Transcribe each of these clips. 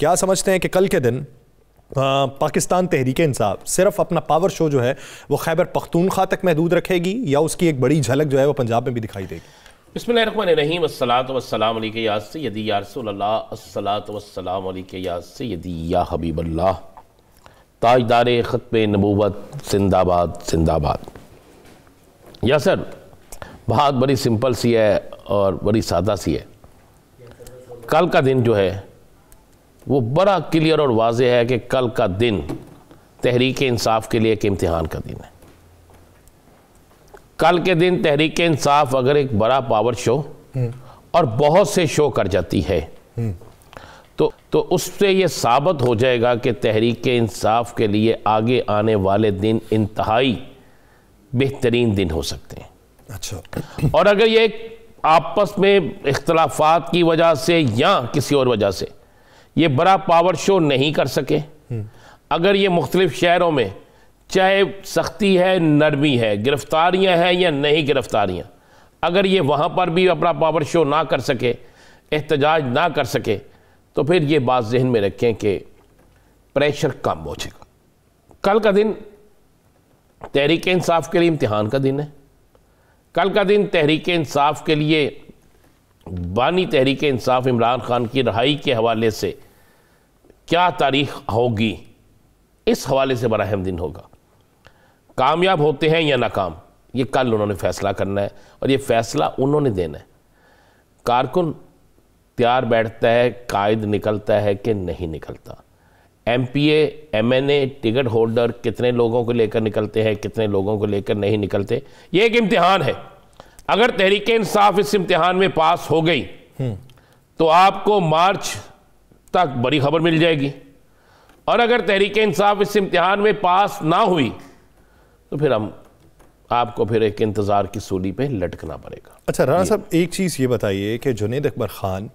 کیا سمجھتے ہیں کہ کل کے دن پاکستان تحریک انصاف صرف اپنا پاور شو جو ہے وہ خیبر پختونخوا تک محدود رکھے گی یا اس کی ایک بڑی جھلک جو ہے وہ پنجاب میں بھی دکھائی دے گی؟ بسم اللہ الرحمن الرحیم، الصلاۃ والسلام علیک یا سیدی یا رسول اللہ، الصلاۃ والسلام علیک یا سیدی یا حبیب اللہ، تاجدار ختم نبوت زندہ آباد زندہ آباد۔ یا سر بات بڑی سمپل سی ہے اور بڑی سادہ سی ہے۔ کل کا دن جو ہے وہ بڑا کلیئر اور واضح ہے کہ کل کا دن تحریک انصاف کے لیے ایک امتحان کا دن ہے۔ کل کے دن تحریک انصاف اگر ایک بڑا پاور شو اور بہت سے شو کر جاتی ہے تو اس سے یہ ثابت ہو جائے گا کہ تحریک انصاف کے لیے آگے آنے والے دن انتہائی بہترین دن ہو سکتے ہیں۔ اچھا، اور اگر یہ آپس میں اختلافات کی وجہ سے یا کسی اور وجہ سے یہ بڑا پاور شو نہیں کر سکے، اگر یہ مختلف شہروں میں چاہے سختی ہے نرمی ہے، گرفتاریاں ہیں یا نہیں گرفتاریاں، اگر یہ وہاں پر بھی اپنا پاور شو نہ کر سکے، احتجاج نہ کر سکے، تو پھر یہ بات ذہن میں رکھیں کہ پریشر کم ہو جائے گا۔ کل کا دن تحریک انصاف کے لیے امتحان کا دن ہے۔ کل کا دن تحریک انصاف کے لیے بانی تحریک انصاف عمران خان کی رہائی کے حوالے سے کیا تاریخ ہوگی، اس حوالے سے بڑا اہم دن ہوگا۔ کامیاب ہوتے ہیں یا ناکام، یہ کل انہوں نے فیصلہ کرنا ہے اور یہ فیصلہ انہوں نے دینا ہے۔ کارکن تیار بیٹھتا ہے، قائد نکلتا ہے کہ نہیں نکلتا، M P A M N A ticket holder کتنے لوگوں کو لے کر نکلتے ہیں، کتنے لوگوں کو لے کر نہیں نکلتے، یہ ایک امتحان ہے۔ اگر تحریک انصاف اس امتحان میں پاس ہو گئی تو آپ کو مارچ تک بڑی خبر مل جائے گی، اور اگر تحریک انصاف اس امتحان میں پاس نہ ہوئی تو پھر آپ کو پھر ایک انتظار کی سولی پہ لٹکنا پڑے گا۔ اچھا رانا صاحب، ایک چیز یہ بتائیے کہ جنید اکبر خان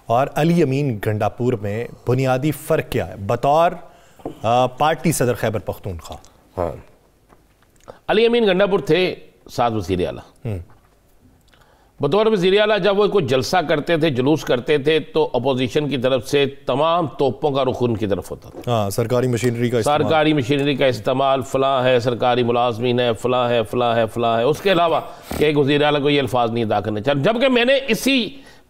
اور علی امین گنڈاپور میں بنیادی فرق کیا ہے بطور پارٹی صدر خیبر پختونخوا؟ ہاں، علی امین گنڈاپور تھے ساتھ وزیر اعلیٰ۔ بطور وزیر اعلیٰ جب وہ کوئی جلسہ کرتے تھے، جلوس کرتے تھے، تو اپوزیشن کی طرف سے تمام توپوں کا رخ ان کی طرف ہوتا تھا۔ ہاں، سرکاری مشینری کا استعمال، فلاں ہے سرکاری ملازمین ہے، فلاں ہے فلاں ہے فلاں ہے، اس کے علاوہ کہ ایک وزیر اعلیٰ کو یہ الفاظ نہیں ادا کرنے چاہیے۔ جبکہ میں نے اسی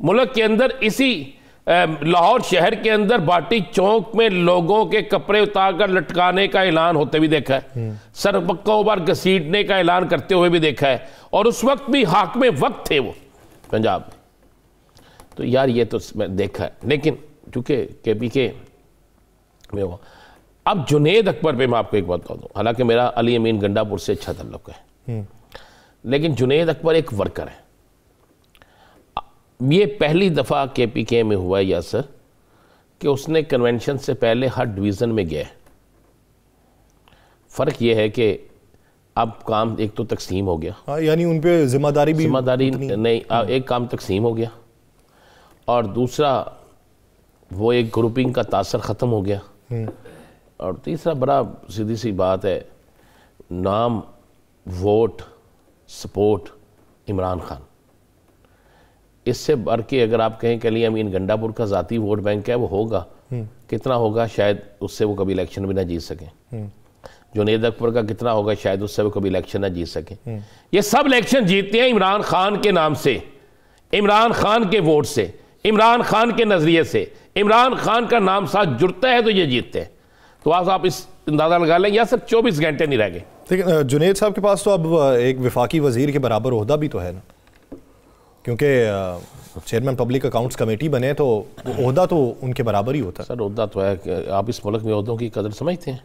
ملک کے اندر، اسی لاہور شہر کے اندر باٹی چوک میں لوگوں کے کپڑے اتار کر لٹکانے کا اعلان ہوتے بھی دیکھا ہے، سر پکوں پر گھسیٹنے کا اعلان کرتے ہوئے بھی دیکھا ہے، اور اس وقت بھی حاکم وقت تھے وہ پنجاب میں۔ تو یار یہ تو میں دیکھا ہے، لیکن چونکہ کے پی کے میں ہوا۔ اب جنید اکبر پہ میں آپ کو ایک بات بتا دوں، حالانکہ میرا علی امین گنڈاپور سے اچھا تعلق ہے، لیکن جنید اکبر ایک ورکر ہے۔ یہ پہلی دفعہ کے پی کے میں ہوا ہے یاسر کہ اس نے کنونشن سے پہلے ہر ڈویژن میں گیا ہے۔ فرق یہ ہے کہ اب کام ایک تو تقسیم ہو گیا، یعنی ان پہ ذمہ داری نہیں، ایک کام تقسیم ہو گیا، اور دوسرا وہ ایک گروپنگ کا تاثر ختم ہو گیا، اور تیسرا بڑا سیدھی سی بات ہے، نام، ووٹ، سپورٹ عمران خان۔ اس سے بڑھ کے اگر آپ کہیں کہ علی امین گنڈاپور کا ذاتی ووٹ بینک ہے، وہ ہوگا، کتنا ہوگا شاید اس سے وہ کبھی الیکشن بھی نہ جیت سکیں۔ جنید اکبر کا کتنا ہوگا شاید اس سے وہ کبھی الیکشن نہ جیت سکیں۔ یہ سب الیکشن جیتتے ہیں عمران خان کے نام سے، عمران خان کے ووٹ سے، عمران خان کے نظریے سے، عمران خان کا نام ساتھ جڑتا ہے تو یہ جیتتے ہیں۔ تو آج آپ اس اندازہ لگا لیں، یا صرف 24 گھنٹے نہیں رہ گئے۔ لیکن جنید صاحب کے پاس تو اب ایک وفاقی وزیر کے برابر عہدہ بھی تو ہے نا، کیونکہ چیئرمین پبلک اکاؤنٹس کمیٹی بنے تو عہدہ تو ان کے برابر ہی ہوتا ہے۔ سر عہدہ تو ہے کہ آپ اس ملک میں عہدوں کی قدر سمجھتے ہیں؟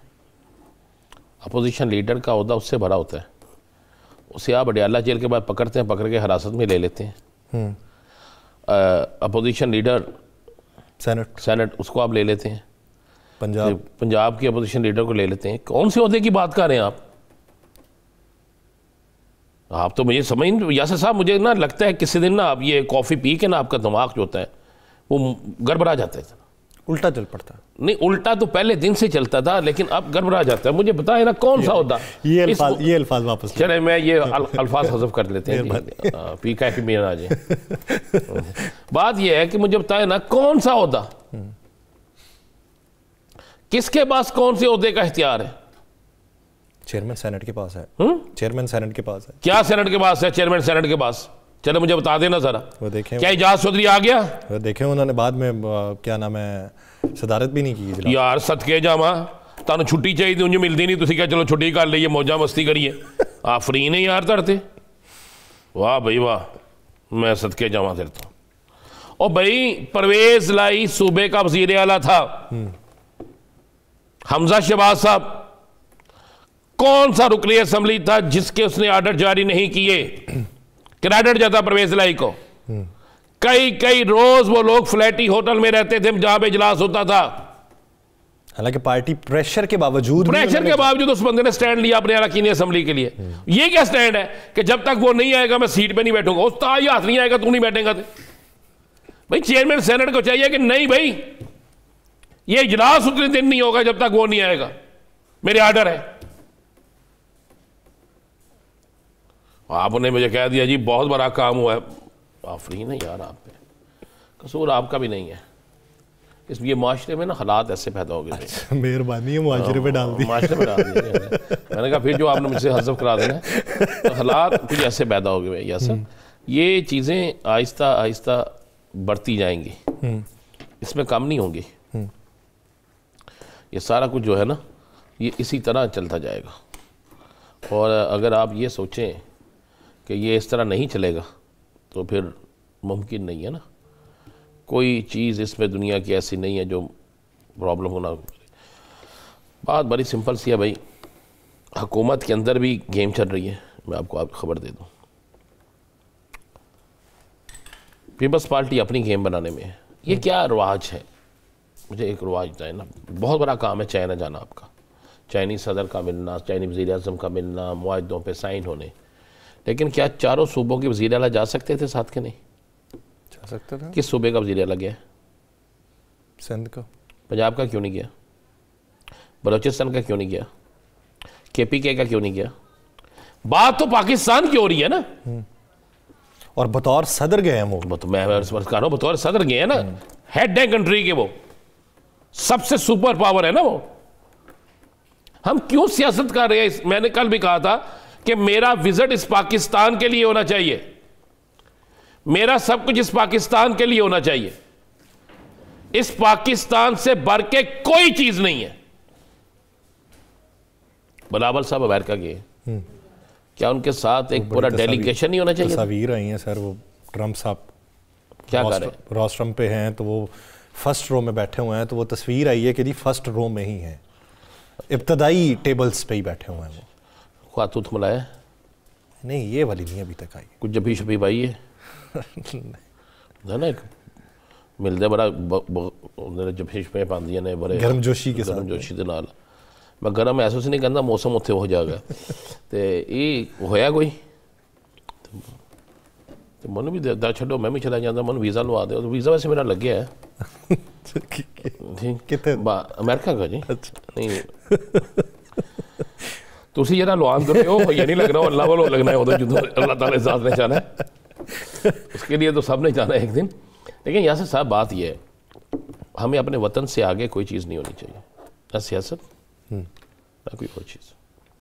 اپوزیشن لیڈر کا عہدہ اس سے بڑا ہوتا ہے، اسے آپ اڈیالہ جیل کے بعد پکڑتے ہیں، پکڑ کے حراست میں لے لیتے ہیں۔ اپوزیشن لیڈر سینٹ اس کو آپ لے لیتے ہیں، پنجاب کی اپوزیشن لیڈر کو لے لیتے ہیں۔ کون سے عہدے کی بات کر رہے ہیں آپ تو مجھے سمجھ نہیں۔ یاسر صاحب مجھے نا لگتا ہے کسی دن نا آپ یہ کافی پی کے نا آپ کا دماغ جو ہوتا ہے وہ گڑبڑا جاتا ہے، الٹا چل پڑتا ہے۔ نہیں، الٹا تو پہلے دن سے چلتا تھا، لیکن اب گڑبڑا جاتا ہے۔ مجھے بتائے نا کون سا ہوتا، یہ الفاظ واپس چلے میں یہ الفاظ حذف کر لیتے ہیں، پی کا پی میں آ جائے۔ بات یہ ہے کہ مجھے بتائے نا کون سا ہوتا کس کے پاس کون سے عہدے کا اختیار ہے؟ چیئرمین سینٹ کے پاس ہے. چیئرمین سینٹ کے پاس ہے. کیا سینٹ کے پاس ہے؟ چیئرمین سینٹ کے پاس. چلے مجھے بتا دینا ذرا. وہ دیکھیں کیا اعجاز چودھری آ گیا؟ وہ دیکھیں انہوں نے بعد میں کیا نام ہے صدارت بھی نہیں کی جناب. یار صدقے جاواں تانوں چھٹی چاہیے تھی انجو ملتی نہیں, تسی کیا چلو چھٹی کر لئیے موجہ مستی کریے. آپ فری نہیں یار تڑتے. واہ بھائی واہ, میں صدقے جاواں تیرتا ہوں. اور بھائی پرویز لائی صوبے کا وزیر اعلیٰ تھا حمزہ شہباز صاحب. کون سا رکن اسمبلی تھا جس کے اس نے آرڈر جاری نہیں کیے؟ کریڈٹ جاتا پرویز لائی کو. کئی روز وہ لوگ فلیٹی ہوٹل میں رہتے تھے جہاں پہ اجلاس ہوتا تھا. حالانکہ پارٹی پریشر کے باوجود اس بندے نے سٹینڈ لیا اپنے اراکین اسمبلی کے لیے. یہ کیا سٹینڈ ہے کہ جب تک وہ نہیں آئے گا میں سیٹ پہ نہیں بیٹھوں گا. اس تائی ہاتھ نہیں آئے گا تو نہیں بیٹھیں گا. بھائی چیئرمین سینٹ کو چاہیے کہ نہیں بھائی یہ اجلاس اتنے دن نہیں ہوگا جب تک وہ نہیں آئے گا, میرے آرڈر ہے. آپ نے مجھے کہہ دیا جی بہت بڑا کام ہوا ہے. آفرین نہیں یار, آپ پہ قصور آپ کا بھی نہیں ہے. اس یہ معاشرے میں نا حالات ایسے پیدا ہو گئے. مہربانی ہے معاشرے پہ ڈال دی. معاشرے پہ ڈال دی میں نے کہا پھر جو آپ نے مجھ سے حذف کرا دینا تو حالات کچھ ایسے پیدا ہو گئے. یس یہ چیزیں آہستہ آہستہ بڑھتی جائیں گی, اس میں کم نہیں ہوں گی. یہ سارا کچھ جو ہے نا یہ اسی طرح چلتا جائے گا. اور اگر آپ یہ سوچیں کہ یہ اس طرح نہیں چلے گا تو پھر ممکن نہیں ہے نا. کوئی چیز اس میں دنیا کی ایسی نہیں ہے جو پرابلم ہونا. بات بڑی سمپل سی ہے بھائی. حکومت کے اندر بھی گیم چل رہی ہے. میں آپ کو خبر دے دوں, پیپلز پارٹی اپنی گیم بنانے میں ہے. یہ کیا رواج ہے؟ مجھے ایک رواج ہے نا, بہت بڑا کام ہے چائنا جانا آپ کا, چائنیز صدر کا ملنا, چائنیز وزیر اعظم کا ملنا, معاہدوں پہ سائن ہونے. لیکن کیا چاروں صوبوں کے وزیر اعلیٰ جا سکتے تھے ساتھ کے؟ نہیں جا سکتا تھا. کس صوبے کا وزیر اعلیٰ گیا؟ سندھ کا. پنجاب کا کیوں نہیں گیا؟ بلوچستان کا کیوں نہیں گیا؟ کے پی کے کا کیوں نہیں گیا؟ بات تو پاکستان کی ہو رہی ہے نا. اور بطور صدر گئے ہیں وہ. میں کہہ رہا ہوں بطور صدر گئے ہیں نا, ہیڈ ہے کنٹری کے, وہ سب سے سپر پاور ہے نا وہ. ہم کیوں سیاست کر رہے ہیں؟ میں نے کل بھی کہا تھا کہ میرا وزٹ اس پاکستان کے لیے ہونا چاہیے, میرا سب کچھ اس پاکستان کے لیے ہونا چاہیے. اس پاکستان سے بڑھ کے کوئی چیز نہیں ہے. بلاول صاحب امریکہ گئے, کیا ان کے ساتھ ایک پورا ڈیلیگیشن نہیں ہونا چاہیے؟ تصاویر آئی ہیں سر, وہ ٹرمپ صاحب کیا کر رہے ہیں, روسٹرم پہ ہیں تو وہ فرسٹ رو میں بیٹھے ہوئے ہیں. تو وہ تصویر آئی ہے کہ جی فرسٹ رو میں ہی ہیں, ابتدائی ٹیبلز پہ ہی بیٹھے ہوئے ہیں. وہ خاتوت ملایا نہیں, یہ والی نہیں ابھی تک آئی. کچھ جبھی شبھی بھائی ہے نا, ملتے بڑا جبھی شبھی پاندیاں نے بڑے گرم جوشی کے ساتھ, گرم جوشی دے نال. میں گرم ایسے سے نہیں کہنا, موسم اتنے ہو جائے گا. تو یہ ہویا کوئی من بھی دا چھڈو, میں بھی چلا جاتا, من ویزا لوا دے. ویزا ویسے میرا لگ گیا ہے امریکہ کا. جی نہیں تسی جرا لوان دو رہے ہو, یہ نہیں لگ رہا اللہ والو لگنا ہے جو اللہ تعالیٰ ذات نے چاہنا ہے. اس کے لیے تو سب نے چاہنا ہے ایک دن. لیکن یہاں سے صاحب بات یہ ہے, ہمیں اپنے وطن سے آگے کوئی چیز نہیں ہونی چاہیے, نہ سیاست نہ کوئی اور چیز.